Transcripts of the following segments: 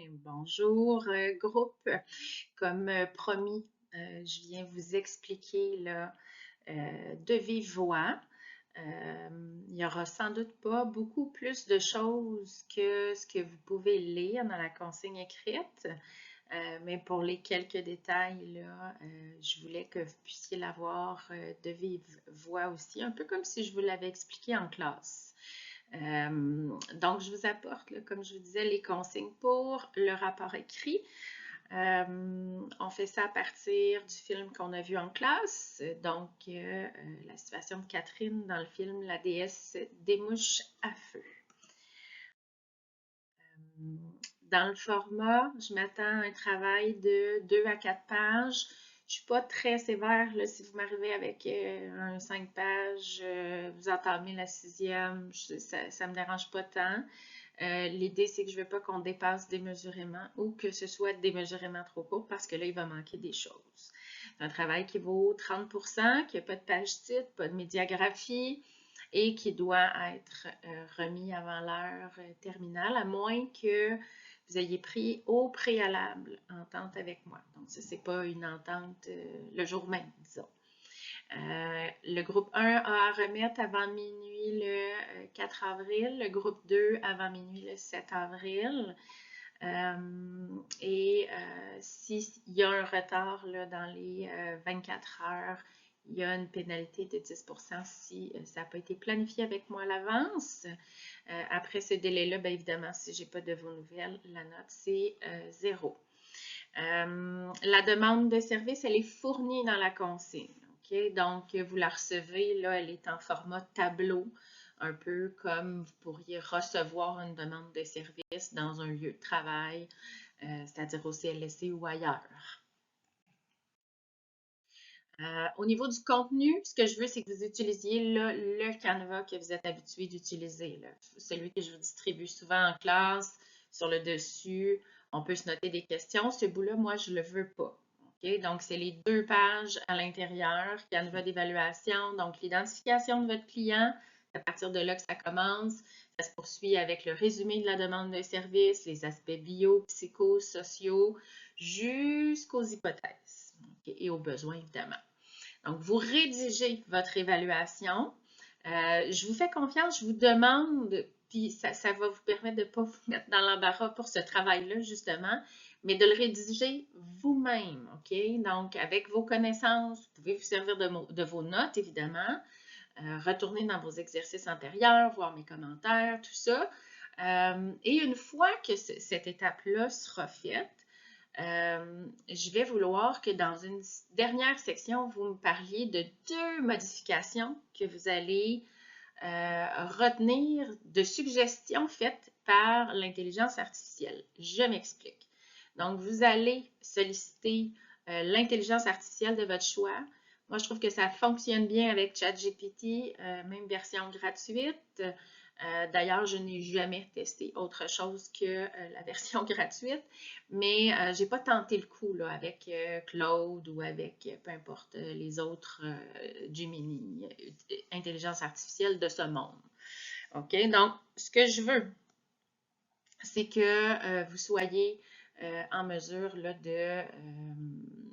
Bonjour, groupe. Comme promis, je viens vous expliquer là, de vive voix. Il n'y aura sans doute pas beaucoup plus de choses que ce que vous pouvez lire dans la consigne écrite, mais pour les quelques détails, là, je voulais que vous puissiez l'avoir de vive voix aussi, un peu comme si je vous l'avais expliqué en classe. Donc, je vous apporte, là, comme je vous disais, les consignes pour le rapport écrit. On fait ça à partir du film qu'on a vu en classe. Donc, la situation de Catherine dans le film La déesse des mouches à feu. Dans le format, je m'attends à un travail de 2 à 4 pages. Je ne suis pas très sévère là, si vous m'arrivez avec un 5 pages, vous entamez la 6e, ça ne me dérange pas tant. L'idée, c'est que je ne veux pas qu'on dépasse démesurément ou que ce soit démesurément trop court parce que là, il va manquer des choses. C'est un travail qui vaut 30%, qui n'a pas de page titre, pas de médiagraphie et qui doit être remis avant l'heure terminale, à moins que vous ayez pris au préalable entente avec moi. Donc, ça, c'est pas une entente le jour même, disons. Le groupe 1 a à remettre avant minuit le 4 avril, le groupe 2 avant minuit le 7 avril. S'il y a un retard là, dans les 24 heures, il y a une pénalité de 10% si ça n'a pas été planifié avec moi à l'avance. Après ce délai-là, bien évidemment, si je n'ai pas de vos nouvelles, la note, c'est 0. La demande de service, elle est fournie dans la consigne. Okay? Donc, vous la recevez, là, elle est en format tableau, un peu comme vous pourriez recevoir une demande de service dans un lieu de travail, c'est-à-dire au CLSC ou ailleurs. Au niveau du contenu, ce que je veux, c'est que vous utilisiez là, le Canva que vous êtes habitué d'utiliser, celui que je vous distribue souvent en classe, sur le dessus. On peut se noter des questions. Ce bout-là, moi, je ne le veux pas. Okay? Donc, c'est les 2 pages à l'intérieur, Canva d'évaluation, donc l'identification de votre client. À partir de là que ça commence. Ça se poursuit avec le résumé de la demande de service, les aspects bio, psycho, sociaux, jusqu'aux hypothèses okay? Et aux besoins, évidemment. Donc, vous rédigez votre évaluation. Je vous fais confiance, je vous demande, puis ça va vous permettre de ne pas vous mettre dans l'embarras pour ce travail-là, justement, mais de le rédiger vous-même, OK? Donc, avec vos connaissances, vous pouvez vous servir de vos notes, évidemment, retourner dans vos exercices antérieurs, voir mes commentaires, tout ça. Et une fois que cette étape-là sera faite, je vais vouloir que dans une dernière section, vous me parliez de 2 modifications que vous allez retenir de suggestions faites par l'intelligence artificielle. Je m'explique. Donc, vous allez solliciter l'intelligence artificielle de votre choix. Moi, je trouve que ça fonctionne bien avec ChatGPT, même version gratuite. D'ailleurs, je n'ai jamais testé autre chose que la version gratuite, mais je n'ai pas tenté le coup là, avec Claude ou avec peu importe les autres Gemini, intelligence artificielle de ce monde. OK? Donc, ce que je veux, c'est que vous soyez en mesure là,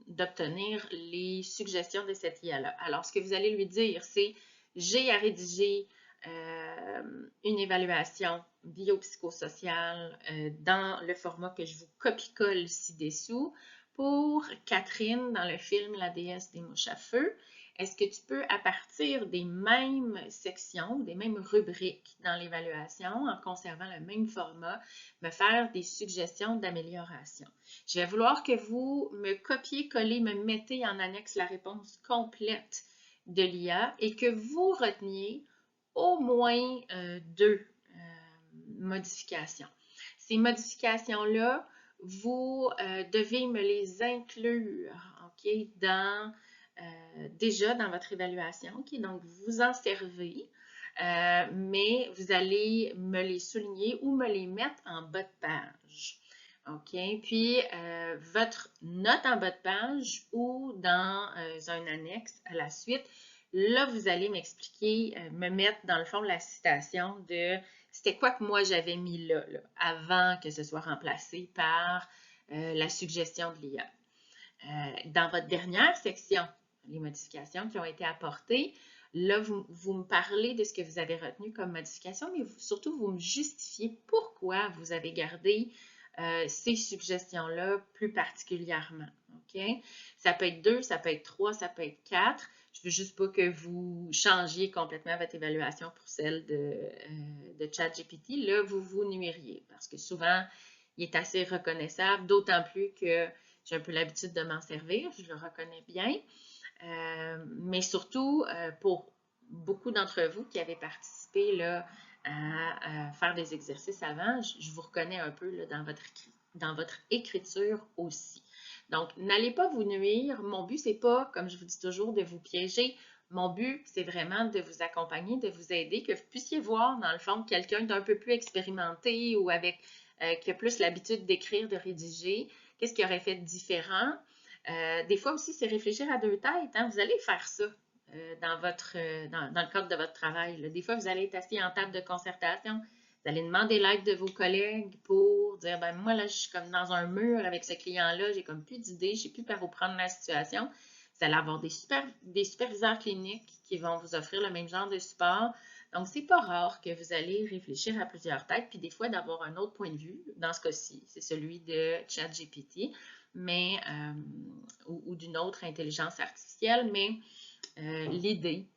d'obtenir les suggestions de cette IA-là. Alors, ce que vous allez lui dire, c'est j'ai à rédiger une évaluation biopsychosociale dans le format que je vous copie-colle ci-dessous pour Catherine dans le film La déesse des mouches à feu. Est-ce que tu peux, à partir des mêmes sections, des mêmes rubriques dans l'évaluation, en conservant le même format, me faire des suggestions d'amélioration? Je vais vouloir que vous me copiez-collez, me mettez en annexe la réponse complète de l'IA et que vous reteniez au moins 2 modifications. Ces modifications-là, vous devez me les inclure okay, déjà dans votre évaluation. Okay? Donc, vous en servez, mais vous allez me les souligner ou me les mettre en bas de page. OK? Puis, votre note en bas de page ou dans un annexe à la suite, là, vous allez m'expliquer, me mettre dans le fond la citation de c'était quoi que moi j'avais mis là, avant que ce soit remplacé par la suggestion de l'IA. Dans votre dernière section, les modifications qui ont été apportées, là, vous me parlez de ce que vous avez retenu comme modification, mais surtout, vous me justifiez pourquoi vous avez gardé ces suggestions-là plus particulièrement. OK? Ça peut être 2, ça peut être 3, ça peut être 4. Je ne veux juste pas que vous changiez complètement votre évaluation pour celle de ChatGPT. Là, vous vous nuiriez parce que souvent, il est assez reconnaissable, d'autant plus que j'ai un peu l'habitude de m'en servir, je le reconnais bien. Mais surtout, pour beaucoup d'entre vous qui avez participé là, à faire des exercices avant, je vous reconnais un peu là, dans votre écriture aussi. Donc, n'allez pas vous nuire. Mon but, c'est pas, comme je vous dis toujours, de vous piéger. Mon but, c'est vraiment de vous accompagner, de vous aider, que vous puissiez voir, dans le fond, quelqu'un d'un peu plus expérimenté ou avec qui a plus l'habitude d'écrire, de rédiger, qu'est-ce qu'il aurait fait de différent. Des fois aussi, c'est réfléchir à deux têtes. Hein? Vous allez faire ça dans le cadre de votre travail. Là. Des fois, vous allez être assis en table de concertation. Vous allez demander l'aide de vos collègues pour dire, ben moi, là, je suis comme dans un mur avec ce client-là, j'ai comme plus d'idées, je ne sais plus par où prendre la situation. Vous allez avoir des superviseurs cliniques qui vont vous offrir le même genre de support. Donc, c'est pas rare que vous allez réfléchir à plusieurs têtes, puis des fois d'avoir un autre point de vue. Dans ce cas-ci, c'est celui de ChatGPT, mais ou d'une autre intelligence artificielle, mais l'idée,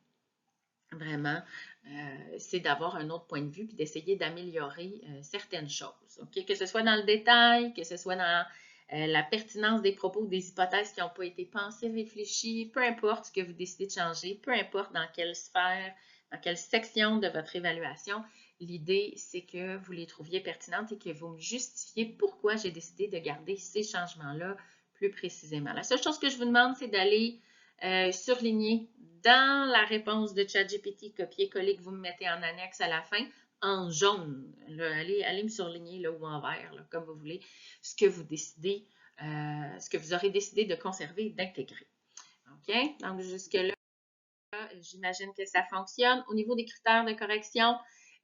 vraiment, c'est d'avoir un autre point de vue puis d'essayer d'améliorer certaines choses. Okay? Que ce soit dans le détail, que ce soit dans la pertinence des propos, des hypothèses qui n'ont pas été pensées, réfléchies, peu importe ce que vous décidez de changer, peu importe dans quelle sphère, dans quelle section de votre évaluation, l'idée, c'est que vous les trouviez pertinentes et que vous me justifiez pourquoi j'ai décidé de garder ces changements-là plus précisément. La seule chose que je vous demande, c'est d'aller surligner dans la réponse de ChatGPT, copier-coller que vous me mettez en annexe à la fin, en jaune. Là, allez me surligner là, ou en vert, là, comme vous voulez, ce que vous décidez, ce que vous aurez décidé de conserver et d'intégrer. OK? Donc, jusque-là, j'imagine que ça fonctionne. Au niveau des critères de correction,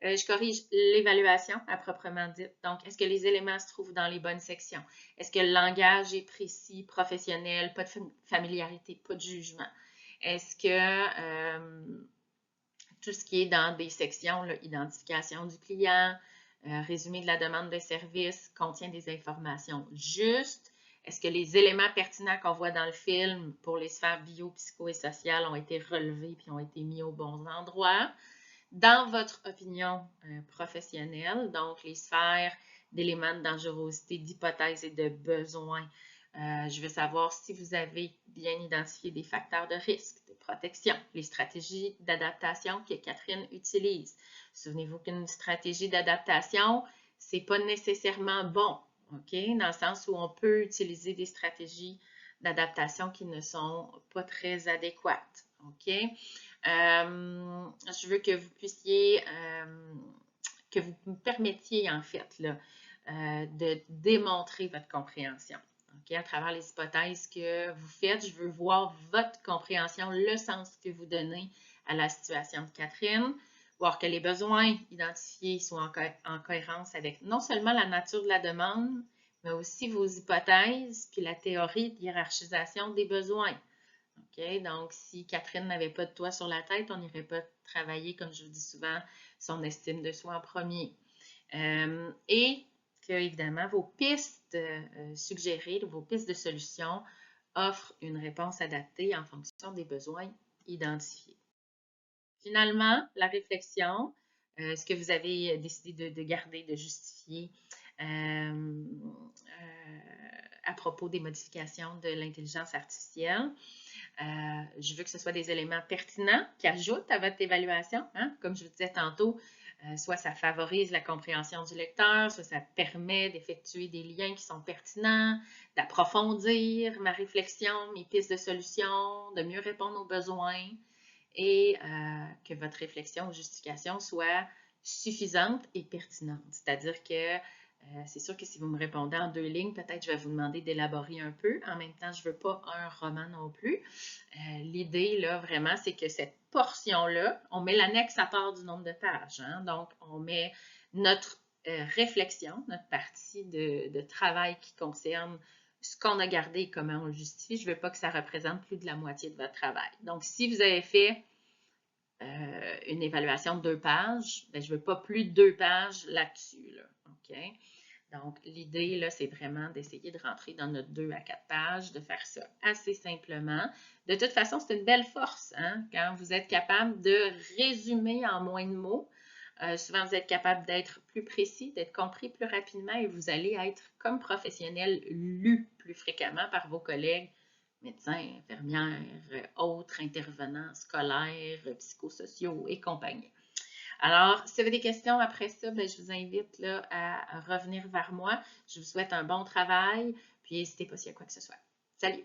je corrige l'évaluation à proprement dite. Donc, est-ce que les éléments se trouvent dans les bonnes sections? Est-ce que le langage est précis, professionnel, pas de familiarité, pas de jugement? Est-ce que tout ce qui est dans des sections, là, identification du client, résumé de la demande de service, contient des informations justes? Est-ce que les éléments pertinents qu'on voit dans le film pour les sphères bio, psycho et sociales ont été relevés et ont été mis aux bons endroits? Dans votre opinion professionnelle, donc les sphères d'éléments de dangerosité, d'hypothèses et de besoins, je veux savoir si vous avez bien identifié des facteurs de risque, de protection, les stratégies d'adaptation que Catherine utilise. Souvenez-vous qu'une stratégie d'adaptation, c'est pas nécessairement bon, OK? Dans le sens où on peut utiliser des stratégies d'adaptation qui ne sont pas très adéquates, OK? Je veux que vous puissiez, que vous me permettiez en fait là, de démontrer votre compréhension. Okay? À travers les hypothèses que vous faites, je veux voir votre compréhension, le sens que vous donnez à la situation de Catherine, voir que les besoins identifiés soient en cohérence avec non seulement la nature de la demande, mais aussi vos hypothèses, puis la théorie de hiérarchisation des besoins. Okay? Donc, si Catherine n'avait pas de toit sur la tête, on n'irait pas travailler, comme je vous dis souvent, son estime de soi en premier. Et que, évidemment, vos pistes suggérées, vos pistes de solutions offrent une réponse adaptée en fonction des besoins identifiés. Finalement, la réflexion, ce que vous avez décidé de garder, de justifier à propos des modifications de l'intelligence artificielle. Je veux que ce soit des éléments pertinents qui ajoutent à votre évaluation. Hein? Comme je vous disais tantôt, soit ça favorise la compréhension du lecteur, soit ça permet d'effectuer des liens qui sont pertinents, d'approfondir ma réflexion, mes pistes de solutions, de mieux répondre aux besoins et que votre réflexion ou justification soit suffisante et pertinente. C'est-à-dire que c'est sûr que si vous me répondez en 2 lignes, peut-être je vais vous demander d'élaborer un peu. En même temps, je ne veux pas un roman non plus. L'idée, là, vraiment, c'est que cette portion-là, on met l'annexe à part du nombre de pages. Hein? Donc, on met notre réflexion, notre partie de travail qui concerne ce qu'on a gardé et comment on le justifie. Je ne veux pas que ça représente plus de la moitié de votre travail. Donc, si vous avez fait une évaluation de 2 pages, ben, je ne veux pas plus de 2 pages là-dessus. Là, OK? Donc, l'idée, là, c'est vraiment d'essayer de rentrer dans notre 2 à 4 pages, de faire ça assez simplement. De toute façon, c'est une belle force, hein? Quand vous êtes capable de résumer en moins de mots. Souvent, vous êtes capable d'être plus précis, d'être compris plus rapidement et vous allez être, comme professionnel, lu plus fréquemment par vos collègues, médecins, infirmières, autres intervenants scolaires, psychosociaux et compagnie. Alors, si vous avez des questions après ça, ben, je vous invite là, à revenir vers moi. Je vous souhaite un bon travail, puis n'hésitez pas s'il y a quoi que ce soit. Salut!